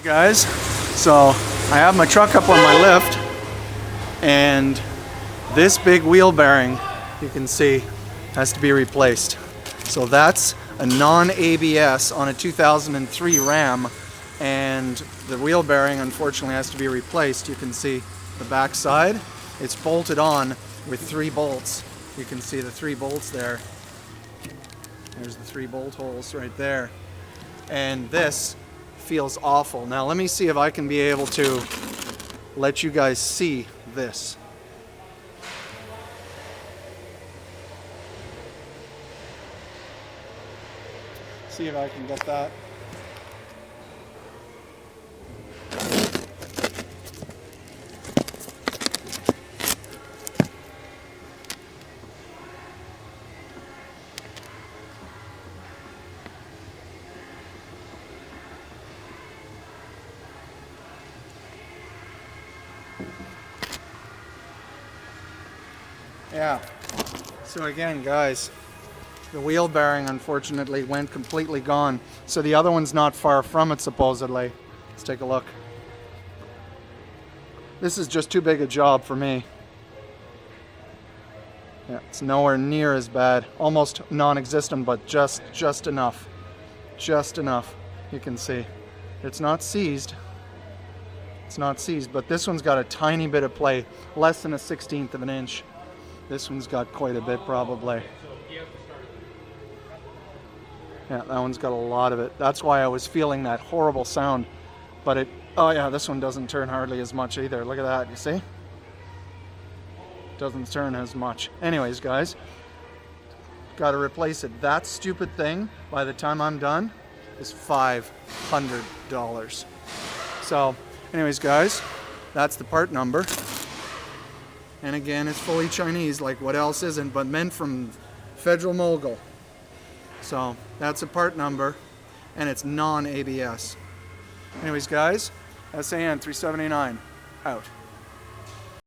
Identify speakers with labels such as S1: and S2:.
S1: Hey guys, so I have my truck up on my lift, and this big wheel bearing, you can see, has to be replaced. So that's a non-ABS on a 2003 Ram, and the wheel bearing unfortunately has to be replaced. You can see the back side, it's bolted on with 3 bolts. You can see the 3 bolts there. There's the 3 bolt holes right there. And this feels awful. Now let me see if I can be able to let you guys see this. See if I can get that. Yeah, so again guys, the wheel bearing unfortunately went completely gone. So the other one's not far from it supposedly. Let's take a look. This is just too big a job for me. Yeah, it's nowhere near as bad. Almost non-existent, but just enough. Just enough, you can see. It's not seized. It's not seized, but this one's got a tiny bit of play, less than a 1/16 of an inch. This one's got quite a bit probably. Yeah, that one's got a lot of it. That's why I was feeling that horrible sound. But it, oh yeah, this one doesn't turn hardly as much either. Look at that, you see? Doesn't turn as much. Anyways, guys, got to replace it. That stupid thing, by the time I'm done, is $500. So, anyways, guys, that's the part number. And again, it's fully Chinese, like what else isn't, but meant from Federal Mogul. So that's a part number, and it's non-ABS. Anyways, guys, SAN 379 out.